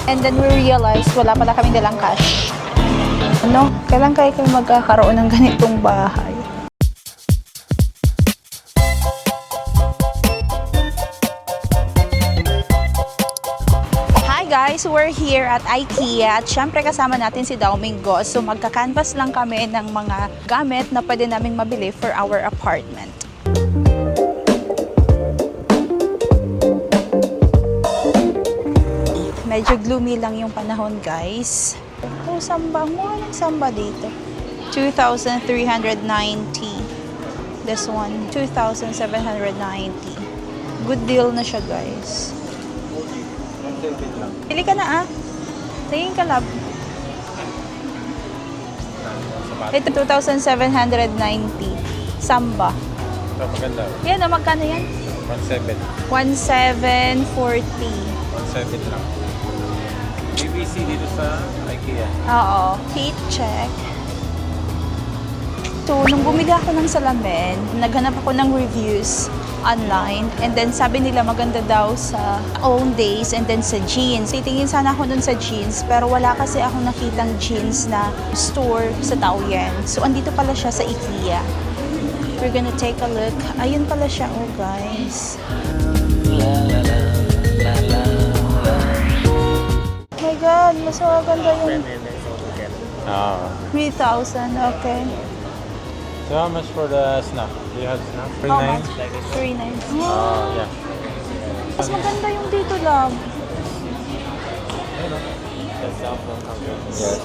And then we realized wala pala kami dalang cash. Ano? Kailan kayo magkakaroon ng ganitong bahay? Hi guys! We're here at IKEA at syempre kasama natin si Domingo. So magka-canvas lang kami ng mga gamit na pwede naming mabili for our apartment. Medyo gloomy lang yung panahon, guys. Oh, samba mo. Anong samba dito? 2,390. This one, 2,790. Good deal na siya, guys. Pili ka na, ah. Tingin ka, love. Ito, 2,790. Samba. Ito, maganda. Yan, magkano yan? 1,700. 1,740. 1,700 lang. BBC dito sa IKEA. Oo. Heat check. So, nung bumili ako ng salamin, naghanap ako ng reviews online. And then, sabi nila maganda daw sa Owndays and then sa jeans. Titingin sana ako dun sa jeans, pero wala kasi ako nakitang jeans na store sa Taoyuan. So, andito pala siya sa IKEA. We're gonna take a look. Ayun pala siya, oh guys. Oh my God, mas maganda yung 3,000, okay. So how much for the snack? Do you have snack? How much? 3,900. Oh, yeah. Mas maganda yung dito, love. The cell phone comes with. Yes.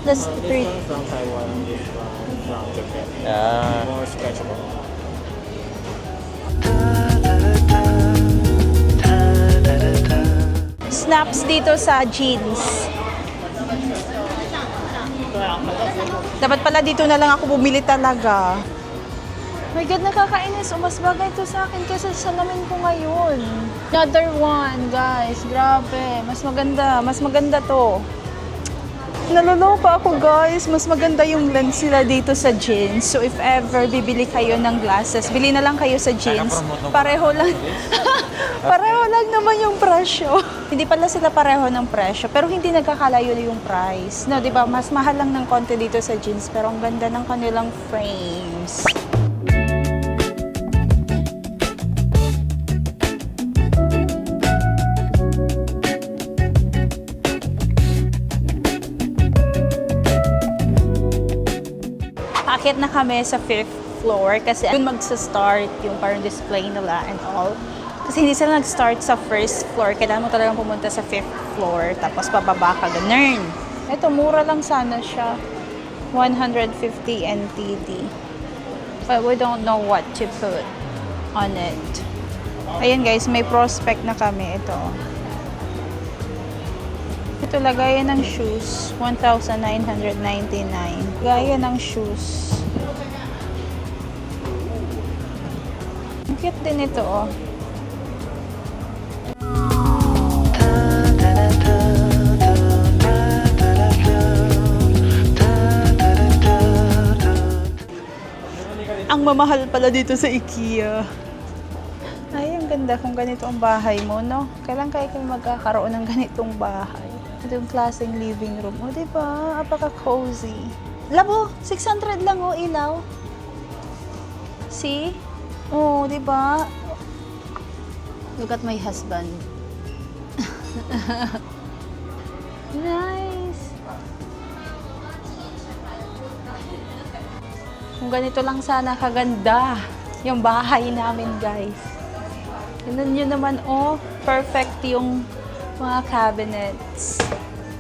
Plus 3. From Taiwan, this one from Japan. Yeah. More stretchable. Snaps dito sa jeans. Dapat pala dito na lang ako bumili talaga. My God, nakakainis. O, mas bagay ito sa akin kaysa sa salamin ko ngayon. Another one, guys. Grabe. Mas maganda. Mas maganda to. Naloloka ako, guys. Mas maganda yung lens sila dito sa jeans. So, if ever bibili kayo ng glasses, bili na lang kayo sa jeans. Pareho lang. Pareho lang naman yung presyo. Hindi pala sila pareho ng presyo, pero hindi nagkakalayo yung price. No, 'di ba? Mas mahal lang ng konti dito sa jeans, pero ang ganda ng kanilang frames. Akit na kami sa 5th floor kasi doon magsa-start yung parang display nila and all. Kasi hindi sila nag-start sa 1st floor. Kailangan mo talagang pumunta sa 5th floor. Tapos pababa ka, ganun. Ito, mura lang sana siya. 150 NTD. But we don't know what to put on it. Ayan guys, may prospect na kami. Ito. Ito, lagayan ng shoes. 1,999. Lagayan ng shoes. Ang cute din ito, oh. Ang mamahal pala dito sa IKEA. Ay, ang ganda kung ganito ang bahay mo, no? Kailan kayo magkakaroon ng ganitong bahay? Ito yung klaseng living room. O, diba? Apaka-cozy. Labo, 600 lang, o, ilaw. See? O, diba? Look at my husband. Nice. Kung ganito lang sana kaganda yung bahay namin, guys. Tignan nyo naman, oh, perfect yung mga cabinets.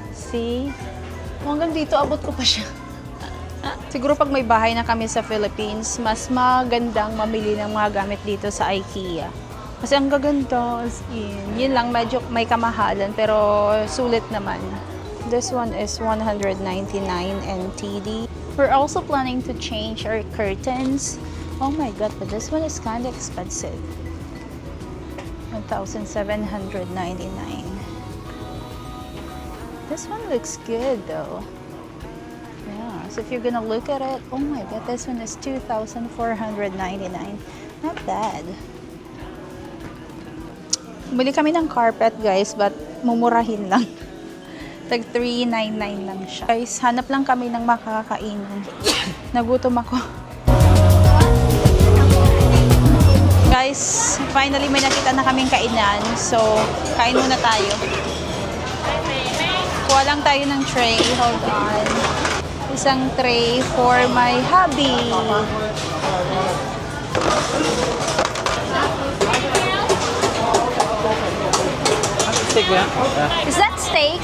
See? Hanggang dito, abot ko pa siya. Siguro pag may bahay na kami sa Philippines, mas magandang mamili ng mga gamit dito sa IKEA. Kasi ang gaganda, as in. Yun lang, medyo may kamahalan, pero sulit naman. This one is 199 NTD. We're also planning to change our curtains. Oh my God, but this one is kind of expensive. 1,799. This one looks good though. Yeah, so if you're gonna look at it, oh my God, this one is 2,499. Not bad. Bumili kami ng carpet, guys, but mumurahin lang. Tag 399 lang siya. Guys, hanap lang kami ng makakainan. Nagutom ako. Guys, finally may nakita na kaming kainan. So, kain muna tayo. Kuha lang tayo ng tray. Hold on. Isang tray for my hubby. Steak ba? Is that steak?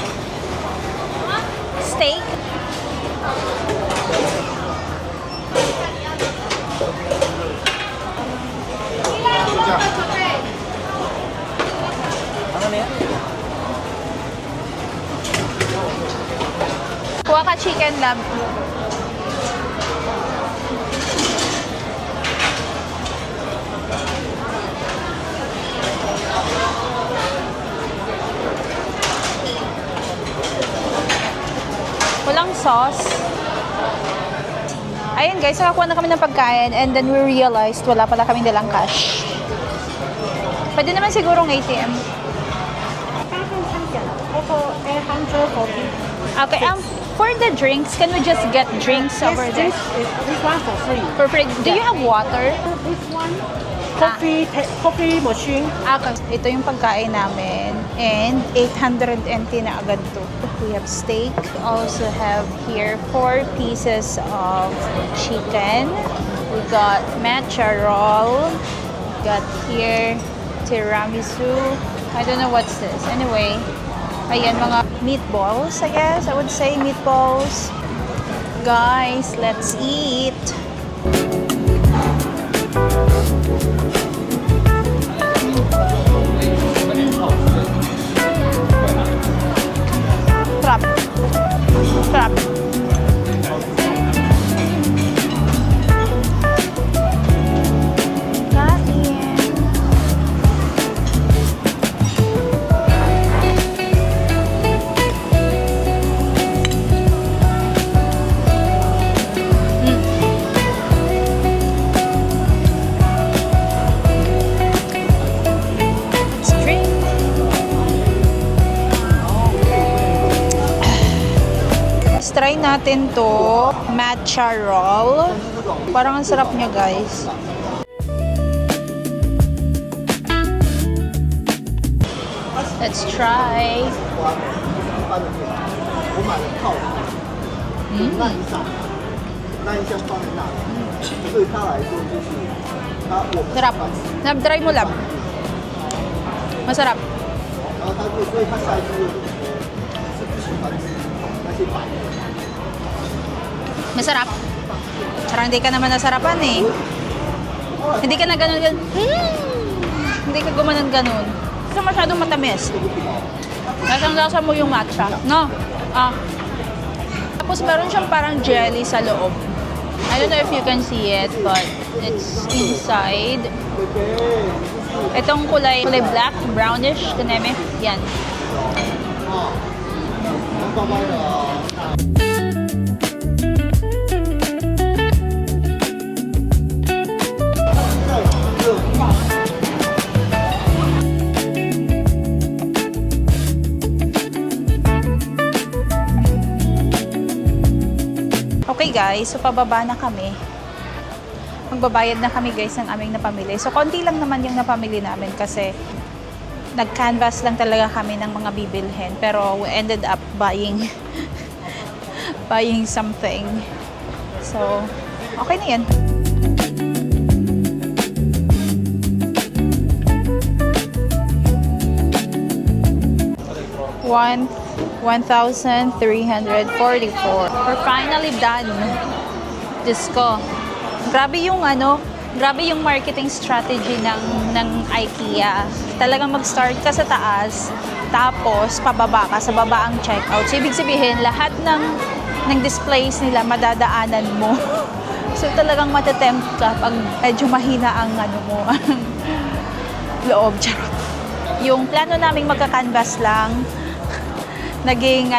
Steak? Ano na yan? Kuha ka chicken lab. Walang sauce. Ayun guys, nakakuha na kami ng pagkain and then we realized wala pala kaming dalang cash. Pwede naman sigurong ATM. Okay, for the drinks, can we just get drinks over there? This one for free. For free. Do you have water? This one, coffee machine. Okay. Ito yung pagkain namin. And 800 NT na agad to. We have steak. We also have here 4 pieces of chicken. We got matcha roll. We got here tiramisu. I don't know what's this. Anyway, ayan, mga meatballs, I guess. I would say meatballs. Guys, let's eat. Sarap. Sarap. Try natin to matcha roll. Parang ang sarap niya, guys. Let's try. Sarap. Try mo lang. Masarap. Masarap. Parang hindi ka naman nasarapan eh. Hindi ka na ganun. Hindi ka gumanon ganun. Kasi masyadong matamis. Lasang-lasa mo yung matcha. No? Tapos meron siyang parang jelly sa loob. I don't know if you can see it, but it's inside. Itong kulay black, brownish, kaneme. Yan. Okay guys, so pababa na kami. Magbabayad na kami guys ng aming napamili. So konti lang naman yung napamili namin kasi nag-canvas lang talaga kami ng mga bibilhin. Pero we ended up buying buying something. So, okay na yan. $1,344. We're finally done. Diyos ko. Grabe yung marketing strategy ng IKEA. Talagang mag-start ka sa taas, tapos pababa ka, sa baba ang checkout. So, ibig sabihin, lahat ng displays nila madadaanan mo. So, talagang matatempt ka pag medyo mahina ang loob. Charot. Yung plano naming magka-canvas lang, naging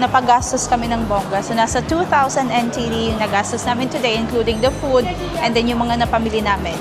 napagastos kami ng bongga. So nasa 2,000 NTD yung nagastos namin today, including the food and then yung mga napamili namin.